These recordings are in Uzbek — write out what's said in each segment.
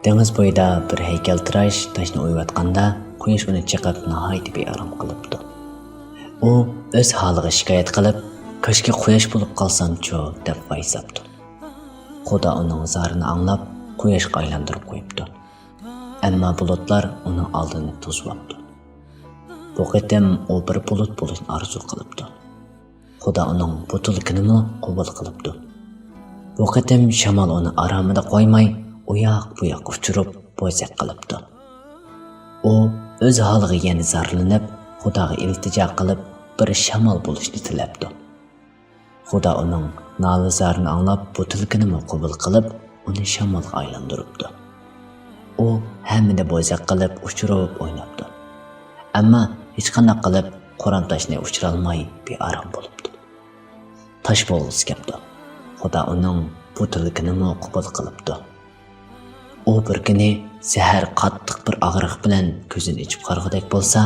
Dengiz boyida bir heykeltıraş taşni oyvatqanda quyosh uni chiqib nihoyat bearom qilibdi. U o'z holiga shikoyat qilib, "Kashki quyosh bo'lib qolsam-chu" deb vaysabdi. Xudo uning zarini anglab, quyoshga aylantirib qo'yibdi. Ammo bulutlar uning oldini to'sibdi. Bu qitim u bir bulut bo'lishni orzu qilibdi. Xudo uning bu tilkinini qabul qilibdi. Bu qitim shamol uni aromida qo'ymay, u yoq bu yoqqa uchirib, bo'zaq qilibdi. U o'z holiga yana zarlanib, Xudoga iltijo qilib, bir shamol bo'lishni tilabdi. Xudo uning nolizarini anglab, bu tilkinini qabul qilib, uni shamolga aylantiribdi. U hammani bo'zaq qilib, uchirib o'ynabdi. Ammo hech qanday qilib Qur'on toshni uchira olmay bearom bo'libdi. Tosh bo'lg'isi kepti. Xudo uning bu tilkinini qabul qilibdi. U bir kuni zahar qattiq bir og'riq bilan ko'zini ichib qarg'idek bo'lsa,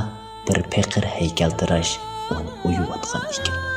bir peqir heykeltirash uni uyuvatgan ekan.